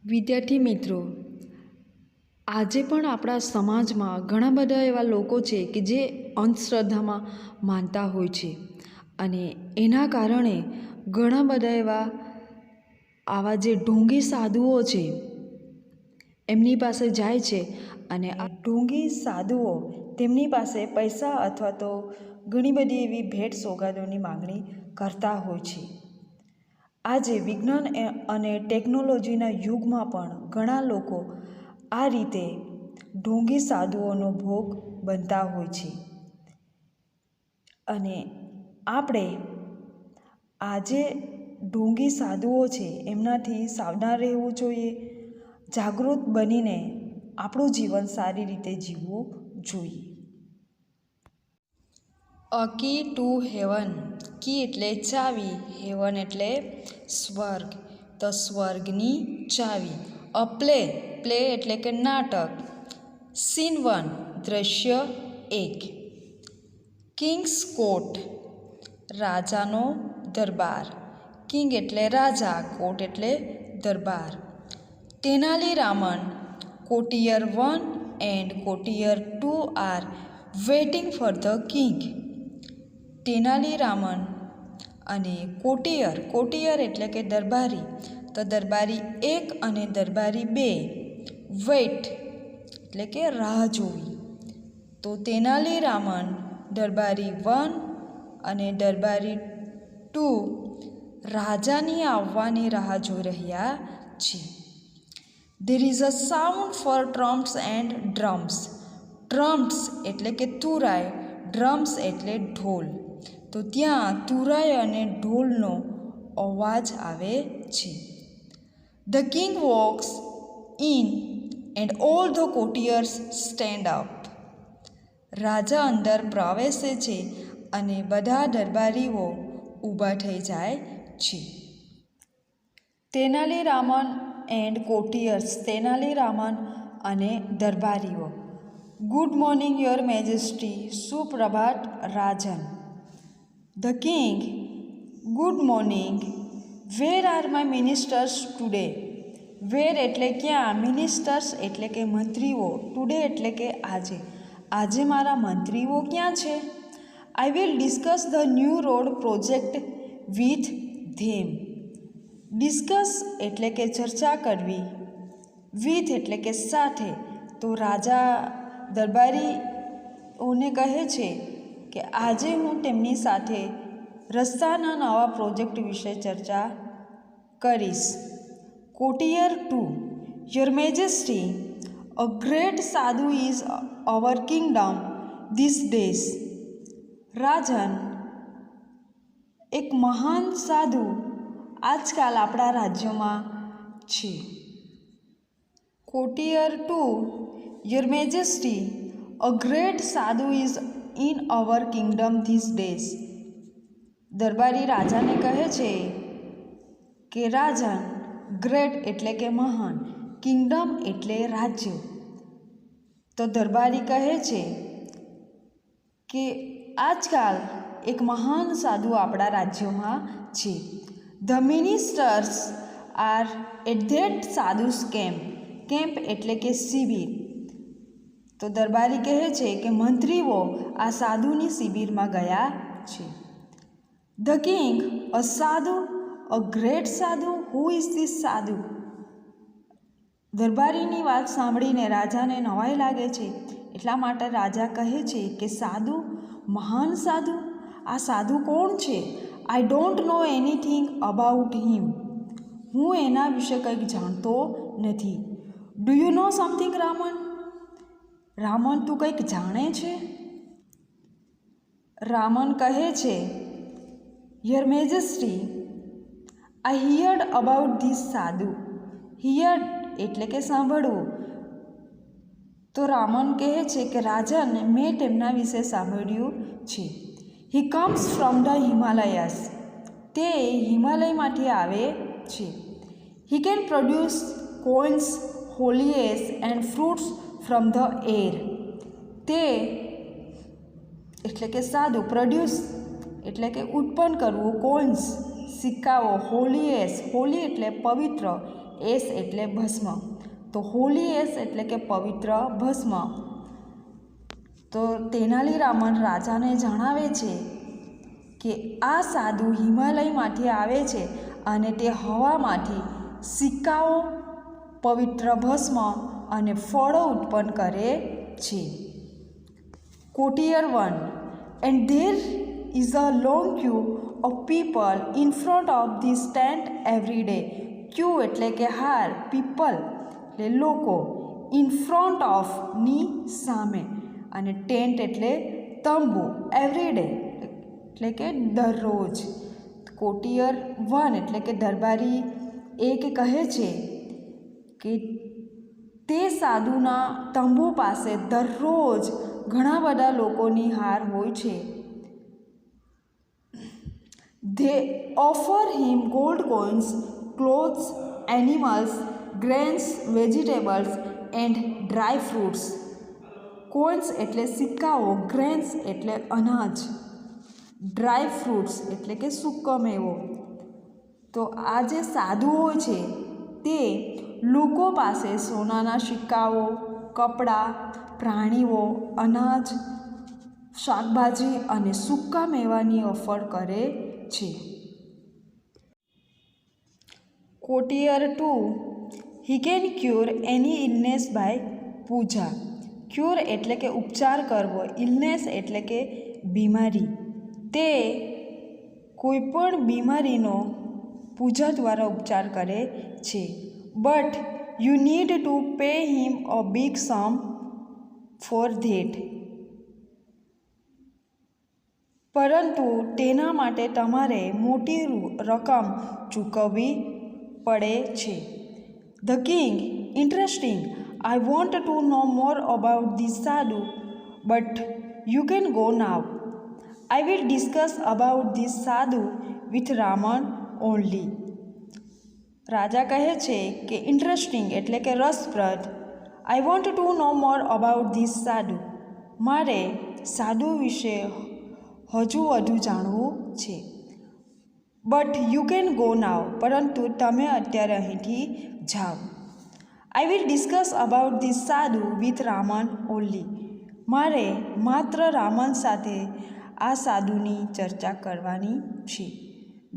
વિદ્યાર્થી મિત્રો, આજે પણ આપણા સમાજમાં ઘણા બધા એવા લોકો છે કે જે અંધશ્રદ્ધામાં માનતા હોય છે અને એના કારણે ઘણા બધા આવા જે ઢોંગી સાધુઓ છે એમની પાસે જાય છે અને આ ઢોંગી સાધુઓ તેમની પાસે પૈસા અથવા તો ઘણી બધી એવી ભેટ સોગાદોની માંગણી કરતા હોય છે. આજે વિજ્ઞાન અને ટેકનોલોજીના યુગમાં પણ ઘણા લોકો આ રીતે ઢોંગી સાધુઓનો ભોગ બનતા હોય છે અને આપણે આજે ઢોંગી સાધુઓ છે એમનાથી સાવધાન રહેવું જોઈએ, જાગૃત બનીને આપણું જીવન સારી રીતે જીવવું જોઈએ. અ કી ટુ હેવન. કી એટલે ચાવી, હેવન એટલે સ્વર્ગ, તો સ્વર્ગની ચાવી. અ પ્લે. પ્લે એટલે કે નાટક. સીન 1 દ્રશ્ય 1. કિંગ્સ કોર્ટ રાજાનો દરબાર. કિંગ એટલે રાજા, કોર્ટ એટલે દરબાર. Tenali Raman. Courtier 1 and courtier 2 are waiting for the king. Tenali Raman અને કોટિયર. કોટિયર એટલે કે દરબારી, તો દરબારી 1 અને દરબારી 2 વેઇટ એટલે કે રાહ જોવી. તો તેનાલી રામન દરબારી 1 અને દરબારી 2 રાજાની આવવાની રાહ જોઈ રહ્યા છે. There is a sound for trumps and drums. Trumps એટલે કે તુરાય, ડ્રમ્સ એટલે ઢોલ. તો ત્યાં તુરાય અને ઢોલનો અવાજ આવે છે. The king walks in and all the courtiers stand up. રાજા અંદર પ્રવેશે છે અને બધા દરબારીઓ ઊભા થઈ જાય છે. Tenali Raman and courtiers. તેનાલી રામન અને દરબારીઓ. Good morning your majesty. સુપ્રભાત રાજન. The king. Good morning. Where are my ministers today. Where એટલે ક્યાં, મિનિસ્ટર્સ એટલે કે મંત્રીઓ, ટુડે એટલે કે આજે. આજે મારા મંત્રીઓ ક્યાં છે? I will discuss the new road project with them. Discuss એટલે કે ચર્ચા કરવી, વિથ એટલે કે સાથે. તો રાજા દરબારીઓને કહે છે કે આજે હું તેમની સાથે રસ્તાના નવા પ્રોજેક્ટ વિશે ચર્ચા કરીશ. Courtier 2. Your majesty, a great sadhu is our kingdom these days. રાજન, એક મહાન સાધુ આજકાલ આપણા રાજ્યોમાં છે. Courtier 2. Your majesty, a great sadhu is in our kingdom these days. દરબારી રાજાને કહે છે કે રાજન, ગ્રેટ એટલે કે મહાન, કિંગડમ એટલે રાજ્ય. તો દરબારી કહે છે કે આજકાલ એક મહાન સાધુ આપણા રાજ્યોમાં છે. The ministers are at that sadhu's camp. Camp એટલે કે શિબિર. તો દરબારી કહે છે કે મંત્રીઓ આ સાધુની શિબિરમાં ગયા છે. The king. અ સાધુ, અ ગ્રેટ સાધુ, હુ ઇઝ ધીસ સાધુ. દરબારીની વાત સાંભળીને રાજાને નવાઈ લાગે છે, એટલા માટે રાજા કહે છે કે સાધુ, મહાન સાધુ, આ સાધુ કોણ છે? I don't know anything about him. હું એના વિશે કંઈક જાણતો નથી. Do you know something Raman. Raman, તું કંઈક જાણે છે? રામન કહે છે, your majesty, I heard about this sadhu. Heard એટલે કે સાંભળવું. તો રામન કહે છે કે રાજન, મેં તેમના વિશે સાંભળ્યું છે. He comes from the Himalayas. તે હિમાલયમાંથી આવે છે. He can produce coins, holies and fruits from the air. તે એટલે કે સાધુ, પ્રોડ્યુસ એટલે કે ઉત્પન્ન કરવું, કોઇન્સ સિક્કાઓ, હોલીએસ, હોલી એટલે પવિત્ર, એસ એટલે ભસ્મ, તો હોલી એસ એટલે કે પવિત્ર ભસ્મ. તો તેનાલીરામન રાજાને જણાવે છે કે આ સાધુ હિમાલયમાંથી આવે છે અને તે હવામાંથી સિક્કાઓ, પવિત્ર ભસ્મ અને ફળો ઉત્પન્ન કરે છે. Courtier 1. And there is a long queue of people in front of this tent every day. Queue એટલે કે હાર, people એટલે લોકો, in front of ની સામે, અને ટેન્ટ એટલે તંબુ, every day એટલે કે દરરોજ. કોટિયર 1 એટલે કે દરબારી 1 કહે છે કે તે સાધુના તંબુ પાસે દરરોજ ઘણા બધા લોકોની હાર હોય છે. They offer him gold coins, clothes, animals, grains, vegetables and dry fruits. Coins એટલે સિક્કાઓ, ગ્રેન્સ એટલે અનાજ, ડ્રાય ફ્રૂટ્સ એટલે કે સૂકો મેવો. તો આ જે સાધુ હોય છે તે લોકો પાસે સોનાના સિક્કાઓ, કપડાં, પ્રાણીઓ, અનાજ, શાકભાજી અને સૂકા મેવાની ઓફર કરે છે. Courtier 2. He can cure any illness by puja. Cure એટલે કે ઉપચાર કરવો, ઇલનેસ એટલે કે બીમારી. તે કોઈપણ બીમારીનો પૂજા દ્વારા ઉપચાર કરે છે. But you need to pay him a big sum for that. પરંતુ તેના માટે તમારે મોટી રકમ ચૂકવવી પડે છે. The king. Interesting. I want to know more about this sadhu, but you can go now. I will discuss about this sadhu with Raman only. રાજા કહે છે કે ઇન્ટરેસ્ટિંગ એટલે કે રસપ્રદ. I want to know more about this sadhu. મારે સાધુ વિશે હજુ વધુ જાણવું છે. But you can go now. પરંતુ તમે અત્યારે અહીંથી જાઓ. I will discuss about this sadhu with Raman only. મારે માત્ર રામન સાથે આ સાધુની ચર્ચા કરવાની છે.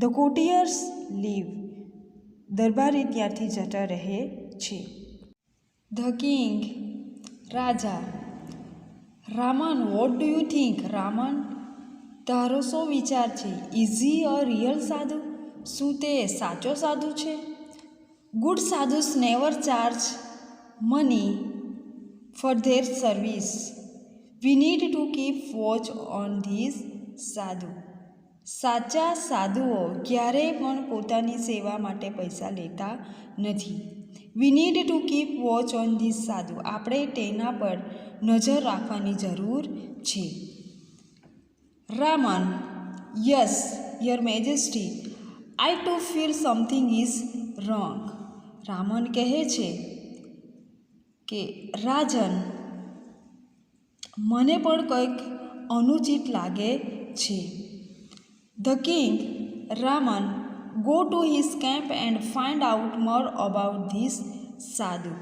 The courtiers leave. દરબારી ત્યાંથી જતા રહે છે. The king. Raja. Raman, what do you think? Raman, તારો શું વિચાર છે? Is he a real સાધુ? શું તે સાચો સાધુ છે? Good sadhus never charge money for their service. We need to keep watch on this sadhu. સાચા સાધુઓ ક્યારેય પણ પોતાની સેવા માટે પૈસા લેતા નથી. We need to keep watch on this sadhu. આપણે તેના પર નજર રાખવાની જરૂર છે. Raman. Yes, your majesty. I too feel something is wrong. Raman કહે છે કે રાજન, મને પણ કંઈક અનુચિત લાગે છે. The king. Raman. Go to his camp and find out more about this સાધુ.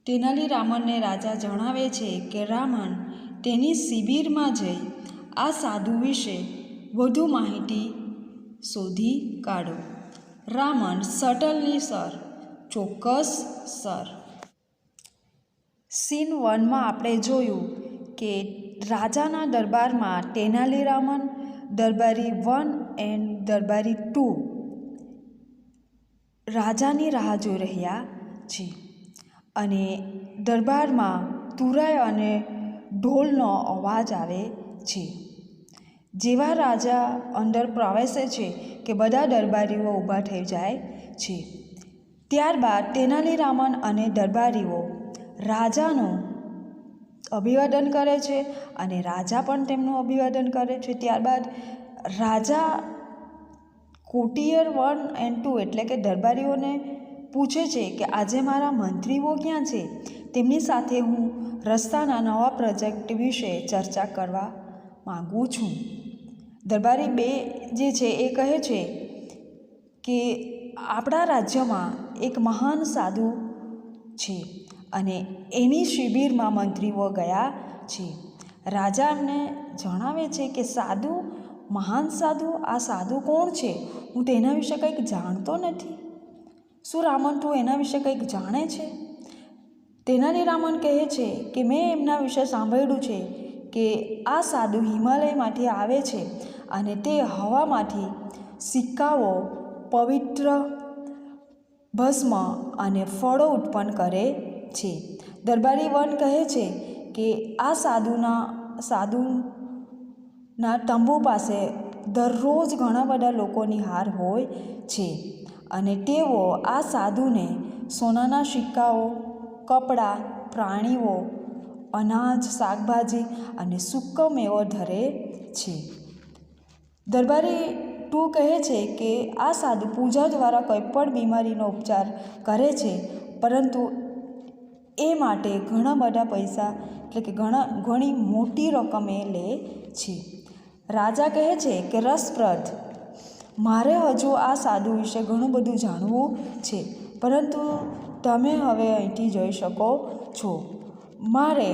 તેનાલીરામનને રાજા જણાવે છે કે રામન તેની શિબિરમાં જઈ આ સાધુ વિશે વધુ માહિતી શોધી કાઢો. રામન. સટનલી સર. ચોક્કસ સર. સીન 1માં આપણે જોયું કે રાજાના દરબારમાં તેનાલીરામન, દરબારી 1 એન્ડ દરબારી 2 રાજાની રાહ જોઈ રહ્યા છે. અને દરબારમાં તુરાય અને ઢોલનો અવાજ આવે છે. જેવા રાજા અંદર પ્રવેશે છે કે બધા દરબારીઓ ઊભા થઈ જાય છે. ત્યારબાદ તેનાલીરામન અને દરબારીઓ રાજાનું અભિવાદન કરે છે અને રાજા પણ તેમનું અભિવાદન કરે છે. ત્યારબાદ રાજા કોટિયર 1 એન્ડ 2 એટલે કે દરબારીઓને પૂછે છે કે આજે મારા મંત્રીઓ ક્યાં છે? તેમની સાથે હું રસ્તાના નવા પ્રોજેક્ટ વિશે ચર્ચા કરવા માગું છું. દરબારી 2 જે છે એ કહે છે કે આપણા રાજ્યમાં એક મહાન સાધુ છે અને એની શિબિરમાં મંત્રીઓ ગયા છે. રાજા એમને જણાવે છે કે સાધુ, મહાન સાધુ, આ સાધુ કોણ છે? હું તેના વિશે કંઈક જાણતો નથી. શું રામન તું એના વિશે કંઈક જાણે છે? તેનાલી રામન કહે છે કે મેં એમના વિશે સાંભળ્યું છે કે આ સાધુ હિમાલયમાંથી આવે છે અને તે હવામાંથી સિક્કાઓ, પવિત્ર ભસ્મ અને ફળો ઉત્પન્ન કરે છે. દરબારી વન કહે છે કે આ સાધુના તંબુ પાસે દરરોજ ઘણા બધા લોકોની હાર હોય છે અને તેઓ આ સાધુને સોનાના સિક્કાઓ, કપડાં, પ્રાણીઓ, અનાજ, શાકભાજી અને સૂકો મેવો ધરે છે. દરબારી 2 કહે છે કે આ સાધુ પૂજા દ્વારા કોઈ પણ બીમારીનો ઉપચાર કરે છે, પરંતુ એ માટે ઘણા બધા પૈસા એટલે કે ઘણી મોટી રકમ એ લે છે. રાજા કહે છે કે રસપ્રદ, મારે હજુ આ સાધુ વિશે ઘણું બધું જાણવું છે, પરંતુ તમે હવે અહીંથી જઈ શકો છો. મારે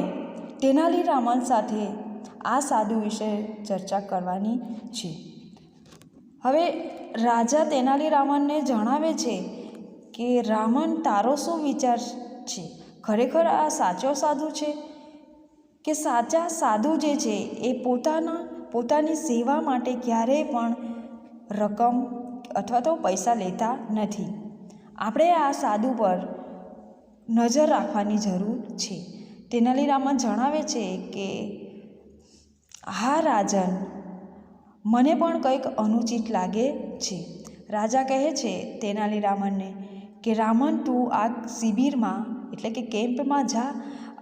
તેનાલી રામન સાથે આ સાધુ વિશે ચર્ચા કરવાની છે. હવે રાજા તેનાલી રામનને જણાવે છે કે રામન, તારો શું વિચાર છે? ખરેખર આ સાચો સાધુ છે? કે સાચા સાધુ જે છે એ પોતાની સેવા માટે ક્યારેય પણ રકમ અથવા તો પૈસા લેતા નથી. આપણે આ સાધુ પર નજર રાખવાની જરૂર છે. તેનાલી રામન જણાવે છે કે હા રાજન, મને પણ કંઈક અનુચિત લાગે છે. રાજા કહે છે તેનાલી રામનને કે રામન, તું આ શિબિરમાં એટલે કે કેમ્પમાં જા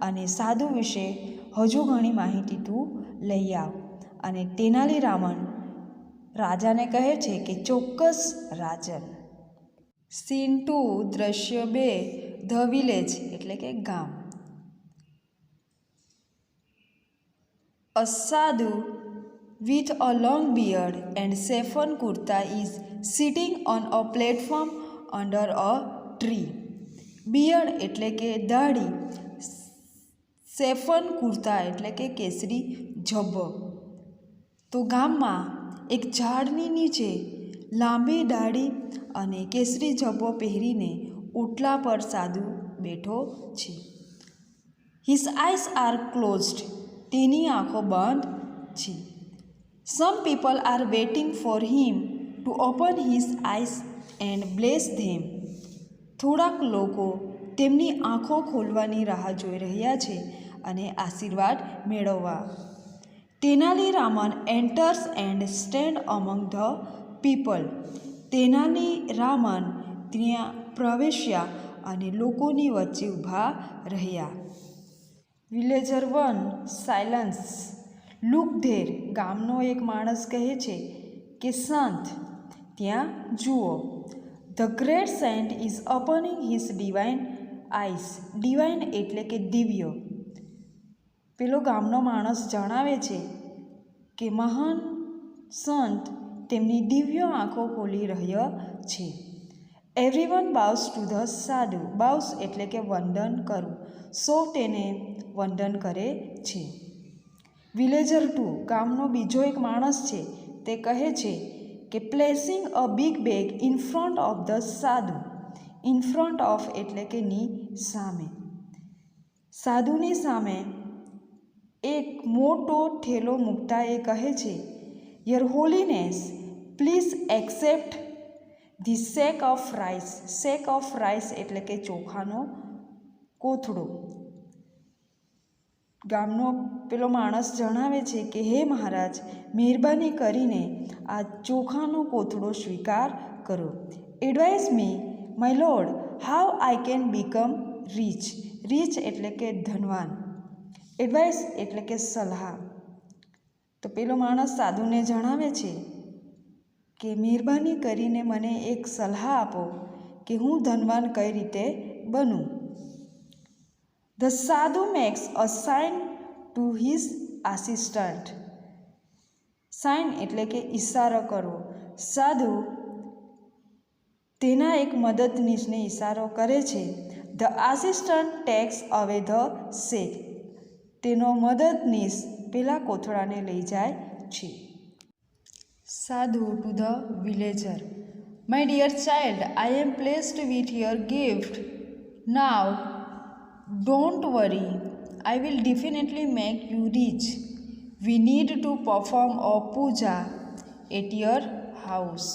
અને સાધુ વિશે હજુ ઘણી માહિતી તું લઈ આવ. અને તેનાલી રામન રાજાને કહે છે કે ચોક્કસ રાજન. સીન 2 દ્રશ્ય 2 ધ વિલેજ એટલે કે ગામ. A sadhu with a long beard and saffron kurta is sitting on a platform under a tree. Beard એટલે કે દાઢી, સેફન કુર્તા એટલે કે કેસરી ઝભ્ભો. તો ગામમાં એક ઝાડની નીચે લાંબી દાઢી અને કેસરી ઝભ્ભો પહેરીને ઓટલા પર સાધુ બેઠો છે. His eyes are closed. તેની આંખો બંધ છે. Some people are waiting for him to open his eyes and bless them. થોડાક લોકો તેમની આંખો ખોલવાની રાહ જોઈ રહ્યા છે અને આશીર્વાદ મેળવવા. Tenali Raman enters and stand among the people. Tenali Raman ત્યાં પ્રવેશ્યા અને લોકોની વચ્ચે ઊભા રહ્યા. Villager 1 silence. Look there. ગામનો એક માણસ કહે છે કે સંત, ત્યાં જુઓ. The great saint is opening his divine eyes. Divine એટલે કે દિવ્ય. પેલો ગામનો માણસ જણાવે છે કે મહાન સંત તેમની દિવ્ય આંખો ખોલી રહ્યા છે. એવરીવન બાઉસ ટુ ધ સાધુ. બાઉસ એટલે કે વંદન કરવું. સૌ તેને વંદન કરે છે. વિલેજર 2 ગામનો બીજો એક માણસ છે. તે કહે છે કે placing a big bag in front of the સાધુ. ઇન ફ્રન્ટ ઓફ એટલે કે ની સામે. સાધુની સામે એક મોટો થેલો મૂકતા એ કહે છે, year Holiness, please accept the sec of rice. Sec of rice એટલે કે ચોખાનો કોથળો. ગામનો પેલો માણસ જણાવે છે કે હે મહારાજ, મહેરબાની કરીને આ ચોખાનો કોથળો સ્વીકાર કરો. Advise me my lord how I can become rich. Rich એટલે કે ધનવાન. એડવાઇસ એટલે કે સલાહ. તો પેલો માણસ સાધુને જણાવે છે કે મહેરબાની કરીને મને એક સલાહ આપો કે હું ધનવાન કઈ રીતે બનું. The sadhu makes a sign to his assistant. Sign એટલે કે ઈશારો કરવો. સાધુ તેના એક મદદનીશને ઇશારો કરે છે. The assistant takes away the sack. તેનો મદદનીશ પેલા કોથળાને લઈ જાય છે. Sadhu to the villager. My dear child, I am pleased with your gift. Now don't worry. I will definitely make you rich. We need to perform a puja at your house.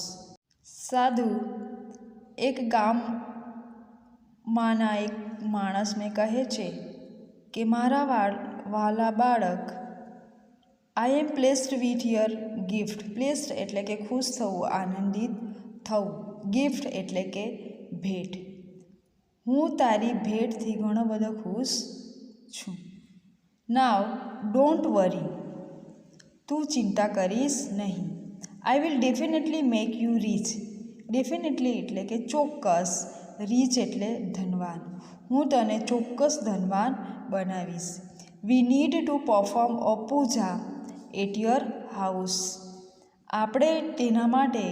સાધુ એક ગામમાંના એક માણસને કહે છે કે મારા વાલા બાળક, I am pleased with your gift. Pleased એટલે કે ખુશ થવું, આનંદિત થવું. ગિફ્ટ એટલે કે ભેટ. હું તારી ભેટથી ઘણો બધો ખુશ છું. Now don't worry. તું ચિંતા કરીશ નહીં. I will definitely make you rich. Definitely એટલે કે ચોક્કસ. રીચ એટલે ધનવાન. હું તને ચોક્કસ ધનવાન બનાવીશ. We need to perform a puja at your house. આપણે તેના માટે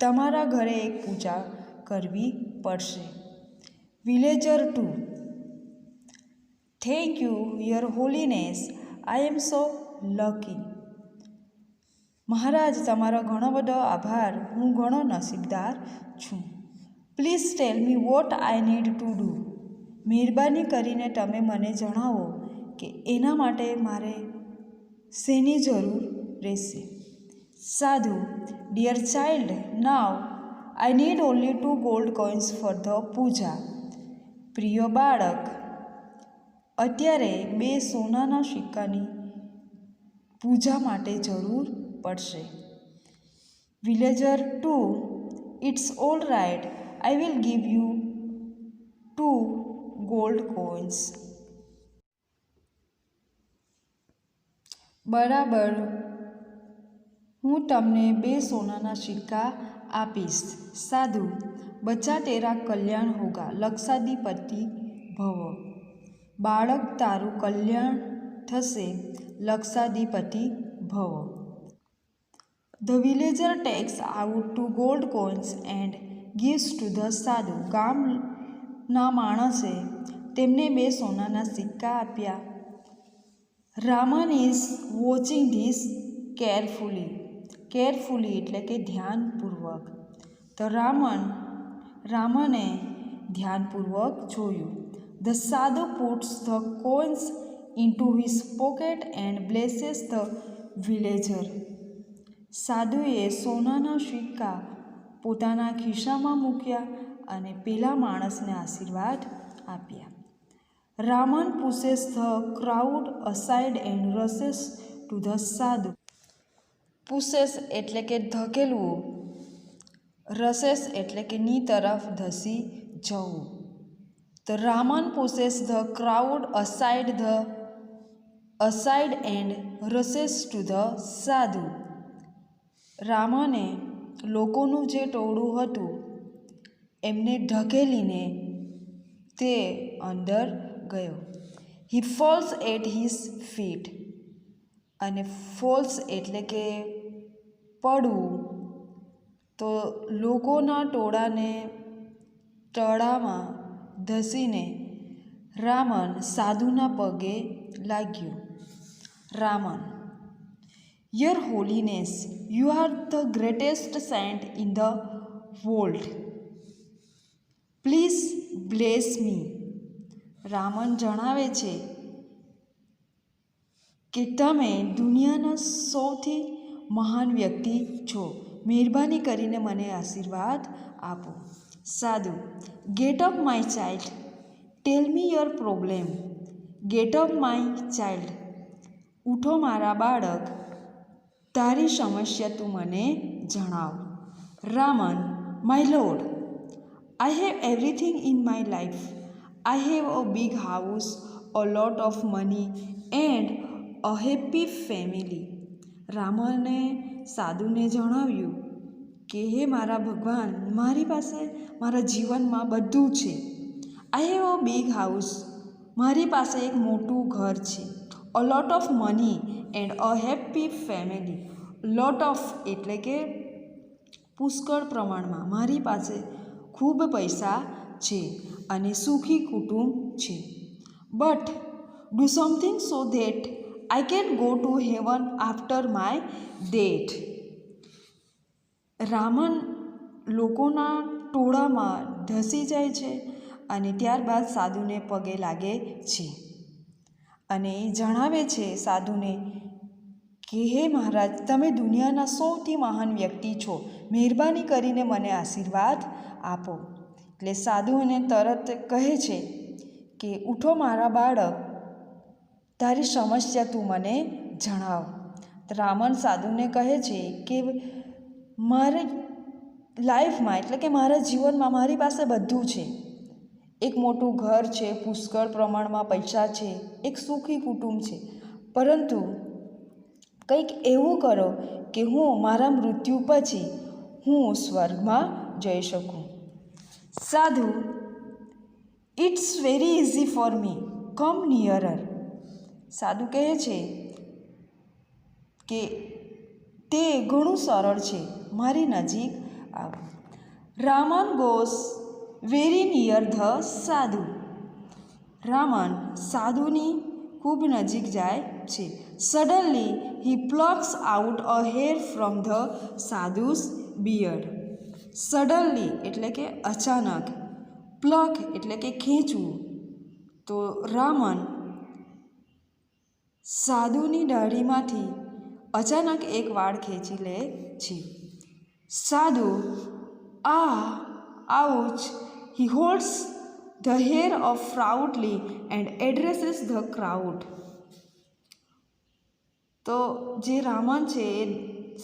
તમારા ઘરે એક પૂજા કરવી પડશે. Villager 2. Thank you your holiness. I am so lucky. Maharaj, તમારો ઘણો બધો આભાર. હું ઘણો નસીબદાર છું. Please tell me what I need to do. મહેરબાની કરીને તમે મને જણાવો કે એના માટે મારે શેની જરૂર રહેશે. Sadhu. Dear child, now I need only 2 gold coins for the puja. પ્રિય બાળક, અત્યારે 2 સોનાના સિક્કાની પૂજા માટે જરૂર પડશે. Villager 2. It's all right. I will give you 2 gold coins. બરાબર, હું તમને 2 સોનાના સિક્કા આપીશ. સાધુ. બચ્ચા તેરા કલ્યાણ હોગા. લક્ષાધિપતિ ભવ. બાળક, તારું કલ્યાણ થશે. લક્ષાધિપતિ ભવ. The villager takes out 2 gold coins and gives to the sadhu. ગામના માણસે તેમને 2 સોનાના સિક્કા આપ્યા. Raman is watching this carefully. Carefully એટલે કે ધ્યાનપૂર્વક. તો રામને ધ્યાનપૂર્વક જોયું. The sadhu puts the coins into his pocket and blesses the villager. સાધુએ સોનાના સિક્કા પોતાના ખિસ્સામાં મૂક્યા અને પેલા માણસને આશીર્વાદ આપ્યા. Raman pushes the crowd aside and rushes to the sadhu. Pushes એટલે કે ધકેલવું. રસેસ એટલે કે ની તરફ ધસી જવું. તો Raman pushes the crowd aside and rushes to the sadhu. રામને લોકોનું જે ટોળું હતું એમને ઢકેલીને તે અંદર ગયો. હી ફોલ્સ એટ હિઝ ફીટ. અને ફોલ્સ એટલે કે પડવું. તો લોકોના ટોળાને તળામાં ધસીને રામન સાધુના પગે લાગ્યો. Raman. Your holiness, you are the greatest saint in the world. Please bless me. Raman જણાવે છે કે તમે દુનિયાના સૌથી મહાન વ્યક્તિ છો. મહેરબાની કરીને મને આશીર્વાદ આપો. Sadhu. Get up my child. Tell me your problem. Get up my child. ઉઠો મારા બાળક, તારી સમસ્યા તું મને જણાવ. Raman. My lord, I have everything in my life. I have a big house, a lot of money and a happy family. રામને સાધુને જણાવ્યું કે હે મારા ભગવાન, મારી પાસે મારા જીવનમાં બધું છે. I have a big house. મારી પાસે એક મોટું ઘર છે. A lot of money and a happy family. Lot of એટલે કે પુષ્કળ પ્રમાણમાં મારી પાસે ખૂબ પૈસા છે અને સુખી કુટુંબ છે. But do something so that I can go to heaven after my death. Raman લોકોના ટોળામાં ધસી જાય છે અને ત્યારબાદ સાધુને પગે લાગે છે અને એ જણાવે છે સાધુને કે હે મહારાજ, તમે દુનિયાના સૌથી મહાન વ્યક્તિ છો, મહેરબાની કરીને મને આશીર્વાદ આપો. એટલે સાધુ એને તરત કહે છે કે ઉઠો મારા બાળક, તારી સમસ્યા તું મને જણાવ. રામન સાધુને કહે છે કે મારી લાઈફમાં એટલે કે મારા જીવનમાં મારી પાસે બધું છે. એક મોટું ઘર છે, પુષ્કળ પ્રમાણમાં પૈસા છે, એક સુખી કુટુંબ છે, પરંતુ કંઈક એવું કરો કે હું મારા મૃત્યુ પછી હું સ્વર્ગમાં જઈ શકું. Sadhu: it's very easy for me, come nearer. Sadhu કહે છે કે તે ઘણું સરળ છે, મારી નજીક આવો. Raman goes very near the sadhu. Raman સાધુની ખૂબ નજીક જાય છે. Suddenly he plucks out a hair from the sadhu's beard. Suddenly એટલે કે અચાનક, પ્લક એટલે કે ખેંચવું. તો રામન સાધુની દાઢીમાંથી અચાનક એક વાળ ખેંચી લે છે. સાધુ: ouch. He holds the hair of proudly and addresses the crowd. તો જે રામન છે એ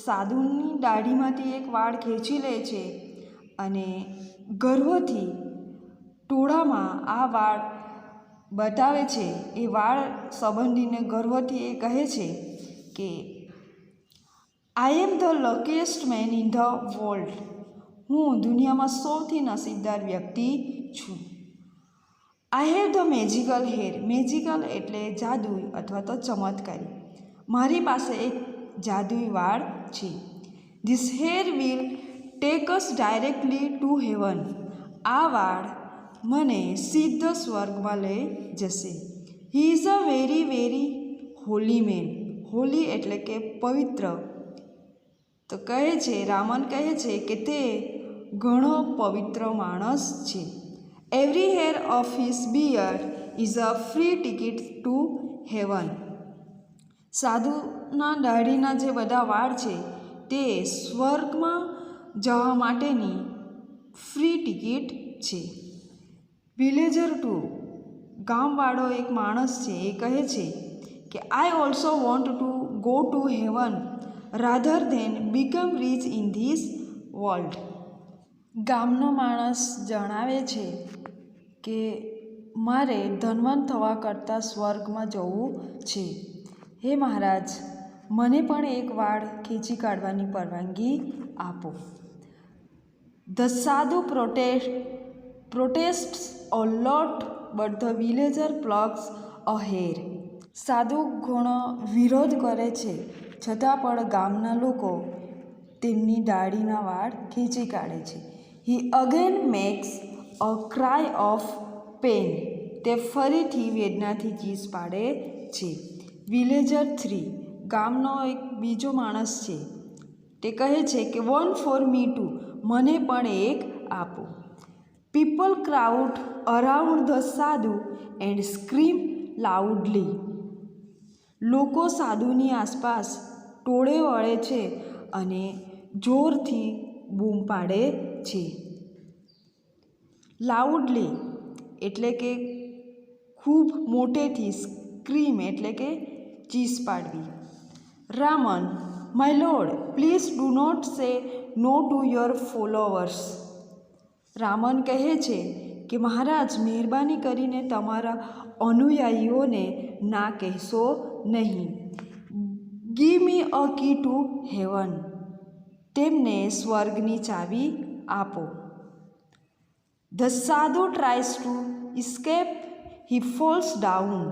સાધુની દાઢીમાંથી એક વાળ ખેંચી લે છે અને ગર્વથી ટોળામાં આ વાળ બતાવે છે. એ વાળ સંબંધીને ગર્વથી એ કહે છે કે I am the luckiest man in the world. હું દુનિયામાં સૌથી નસીબદાર વ્યક્તિ છું. I have the magical hair. Magical એટલે જાદુઈ અથવા તો ચમત્કારી. મારી પાસે એક જાદુઈ વાળ છે. This hair will take us directly to heaven. આ વાળ મને સીધો સ્વર્ગમાં લઈ જશે. He is a very very holy man. Holy એટલે કે પવિત્ર. તો કહે છે, રામન કહે છે કે તે ઘણો પવિત્ર માણસ છે. Every hair of his beard is a free ticket to heaven. સાધુના દાઢીના જે બધા વાળ છે તે સ્વર્ગમાં જવા માટેની ફ્રી ટિકિટ છે. વિલેજર 2, ગામવાળો એક માણસ છે, એ કહે છે કે I also want to go to heaven rather than become rich in this world. ગામનો માણસ જણાવે છે કે મારે ધનવાન થવા કરતાં સ્વર્ગમાં જવું છે. હે મહારાજ, મને પણ એક વાળ ખેંચી કાઢવાની પરવાનગી આપો. The sadhu protests a lot but the villager plucks a hair. Sadhu ઘણો વિરોધ કરે છે, છતાં પણ ગામના લોકો તેમની દાઢીના વાળ ખેંચી કાઢે છે. He again makes a cry of pain. તે ફરીથી વેદનાથી ચીસ પાડે છે. વિલેજર 3, ગામનો એક બીજો માણસ છે, તે કહે છે કે વન ફોર મી ટુ. મને પણ એક આપો. પીપલ ક્રાઉડ અરાઉન્ડ ધ સાધુ એન્ડ સ્ક્રીમ લાઉડલી. લોકો સાધુની આસપાસ ટોળે વળે છે અને જોરથી બૂમ પાડે છે. લાઉડલી એટલે કે ખૂબ મોટેથી, સ્ક્રીમ એટલે કે ચીસ પાડવી. Raman: my lord, please do not say no to your followers. Raman કહે છે કે મહારાજ, મહેરબાની કરીને તમારા અનુયાયીઓને ના કહેશો નહીં. Give me a key to heaven. તેમને સ્વર્ગની ચાવી આપો. The sadhu tries to escape. He falls down.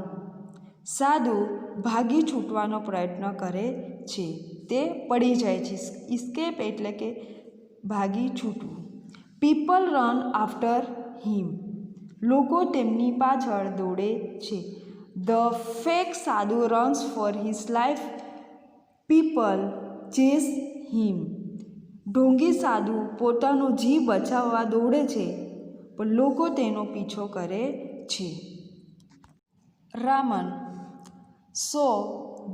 Sadhu ભાગી છૂટવાનો પ્રયત્ન કરે છે, તે પડી જાય છે. ઇસ્કેપ એટલે કે ભાગી છૂટવું. People run after him. લોકો તેમની પાછળ દોડે છે. The fake sadhu runs for his life. People chase him. ઢોંગી સાધુ પોતાનો જીવ બચાવવા દોડે છે, પણ લોકો તેનો પીછો કરે છે. Raman. So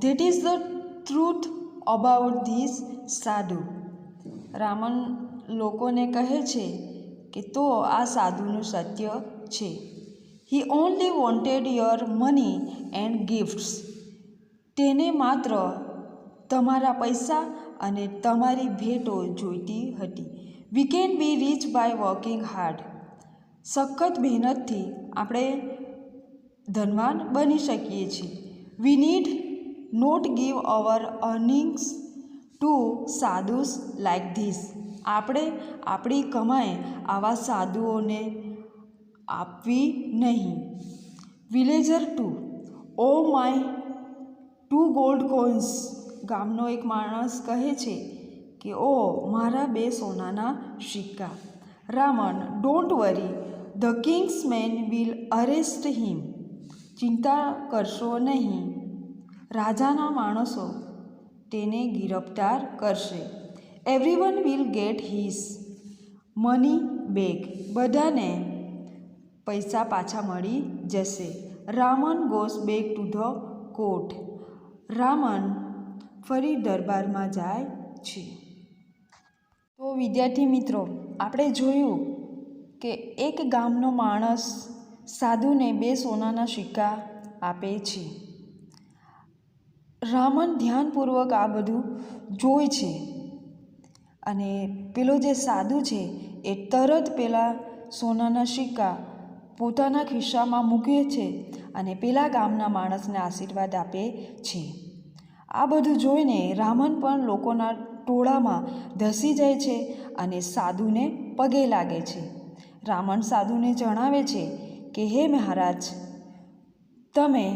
that is the truth about this સાધુ. રામન લોકોને કહે છે કે તો આ સાધુનું સત્ય છે. He only wanted your money and gifts. તેને માત્ર તમારા પૈસા અને તમારી ભેટો જોઈતી હતી. We can be rich by working hard. સખત મહેનતથી આપણે ધનવાન બની શકીએ છીએ. We need not give our earnings to sadhus like this. આપણે આપણી કમાઈ આવા સાધુઓને આપવી નહીં. Villager 2. Oh my 2 gold coins. ગામનો એક માણસ કહે છે કે ઓ મારા 2 સોનાના સિક્કા. Raman. Don't worry, the king's men will arrest him. ચિંતા કરશો નહીં, રાજાના માણસો તેને ગિરફ્તાર કરશે. Everyone will get his money back. બધાને પૈસા પાછા મળી જશે. Raman goes back to the court. Raman ફરી દરબારમાં જાય છે. તો વિદ્યાર્થી મિત્રો, આપણે જોયું કે એક ગામનો માણસ સાધુને 2 સોનાના સિક્કા આપે છે. રામન ધ્યાનપૂર્વક આ બધું જોઈ છે અને પેલો જે સાધુ છે એ તરત પેલા સોનાના સિક્કા પોતાના ખિસ્સામાં મૂકે છે અને પેલા ગામના માણસને આશીર્વાદ આપે છે. આ બધું જોઈને રામન પણ લોકોના ટોળામાં ધસી જાય છે અને સાધુને પગે લાગે છે. રામન સાધુને જણાવે છે કે હે મહારાજ, તમે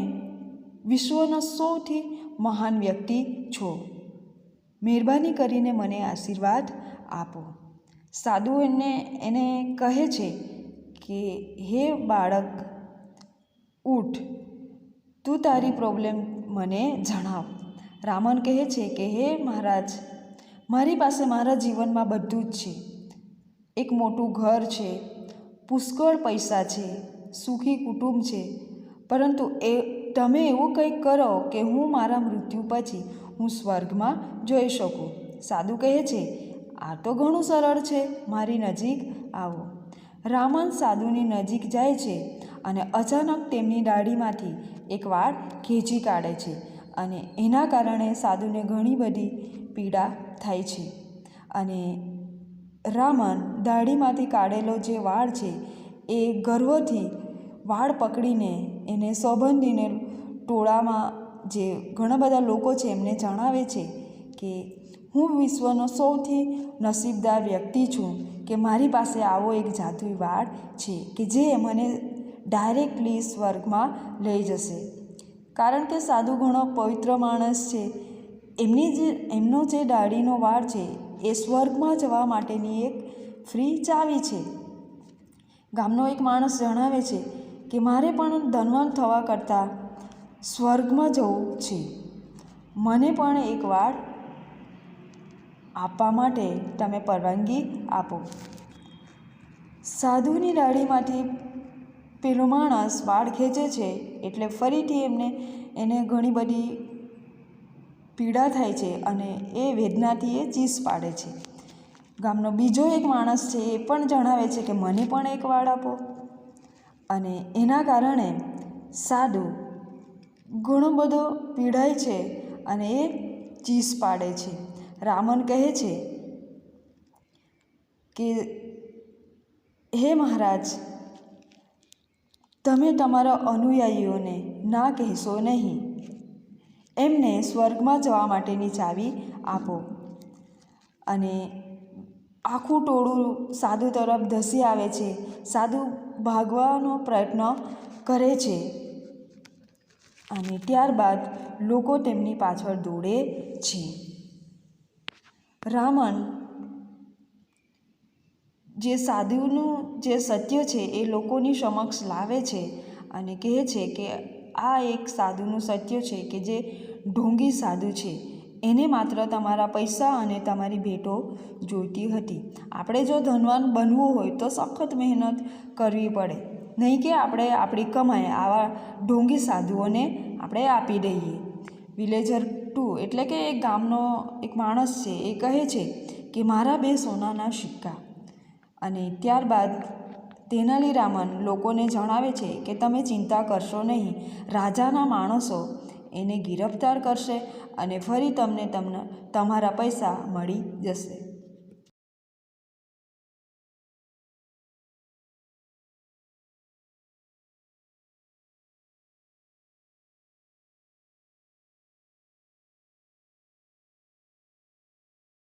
વિશ્વના સૌથી મહાન વ્યક્તિ છો. મહેરબાની કરીને મને આશીર્વાદ આપો. સાધુ એને કહે છે કે હે બાળક, ઉઠ, તું તારી પ્રોબ્લેમ મને જણાવ. રામન કહે છે કે હે મહારાજ, મારી પાસે મારા જીવનમાં બધું જ છે. એક મોટું ઘર છે, પુષ્કળ પૈસા છે, સુખી કુટુંબ છે, પરંતુ તમે એવું કંઈક કરો કે હું મારા મૃત્યુ પછી હું સ્વર્ગમાં જઈ શકું. સાધુ કહે છે, આ તો ઘણું સરળ છે, મારી નજીક આવો. રામન સાધુની નજીક જાય છે અને અચાનક તેમની દાઢીમાંથી એક વાળ ખેંચી કાઢે છે અને એના કારણે સાધુને ઘણી બધી પીડા થાય છે. અને રામન દાઢીમાંથી કાઢેલો જે વાળ છે એ ગર્વથી વાળ પકડીને એને સંબંધીને ટોળામાં જે ઘણા બધા લોકો છે એમને જણાવે છે કે હું વિશ્વનો સૌથી નસીબદાર વ્યક્તિ છું કે મારી પાસે આવો એક જાદુઈ વાળ છે કે જે મને ડાયરેક્ટલી સ્વર્ગમાં લઈ જશે. કારણ કે સાધુ ઘણો પવિત્ર માણસ છે. એમનો જે દાઢીનો વાળ છે એ સ્વર્ગમાં જવા માટેની એક ફ્રી ચાવી છે. ગામનો એક માણસ જણાવે છે કે મારે પણ ધનવાન થવા કરતાં સ્વર્ગમાં જવું છે. મને પણ એક વાળ આપવા માટે તમે પરવાનગી આપો. સાધુની દાઢીમાંથી પેલો માણસ વાળ ખેંચે છે એટલે ફરીથી એને ઘણી બધી પીડા થાય છે અને એ વેદનાથી એ ચીસ પાડે છે. ગામનો બીજો એક માણસ છે એ પણ જણાવે છે કે મને પણ એક વાળ આપો. અને એના કારણે સાધુ ઘણો બધો પીડાય છે અને એ ચીસ પાડે છે. રામન કહે છે કે હે મહારાજ, તમે તમારા અનુયાયીઓને ના કહેશો નહીં. એમને સ્વર્ગમાં જવા માટેની ચાવી આપો. અને આખું ટોળું સાધુ તરફ ધસી આવે છે. સાધુ ભાગવાનો પ્રયત્ન કરે છે અને ત્યારબાદ લોકો તેમની પાછળ દોડે છે. રામન જે સાધુનું જે સત્ય છે એ લોકોની સમક્ષ લાવે છે અને કહે છે કે આ એક સાધુનું સત્ય છે કે જે ઢોંગી સાધુ છે, એને માત્ર તમારા પૈસા અને તમારી ભેટો જોઈતી હતી. આપણે જો ધનવાન બનવું હોય તો સખત મહેનત કરવી પડે, નહીં કે આપણે આપણી કમાઈ આવા ઢોંગી સાધુઓને આપણે આપી દઈએ. વિલેજર 2 એટલે કે એક ગામનો એક માણસ છે, એ કહે છે કે મારા 2 સોનાના સિક્કા. અને ત્યારબાદ તેનાલીરામન લોકોને જણાવે છે કે તમે ચિંતા કરશો નહીં, રાજાના માણસો એને ગિરફ્તાર કરશે અને ફરી તમને તમારા પૈસા મળી જશે.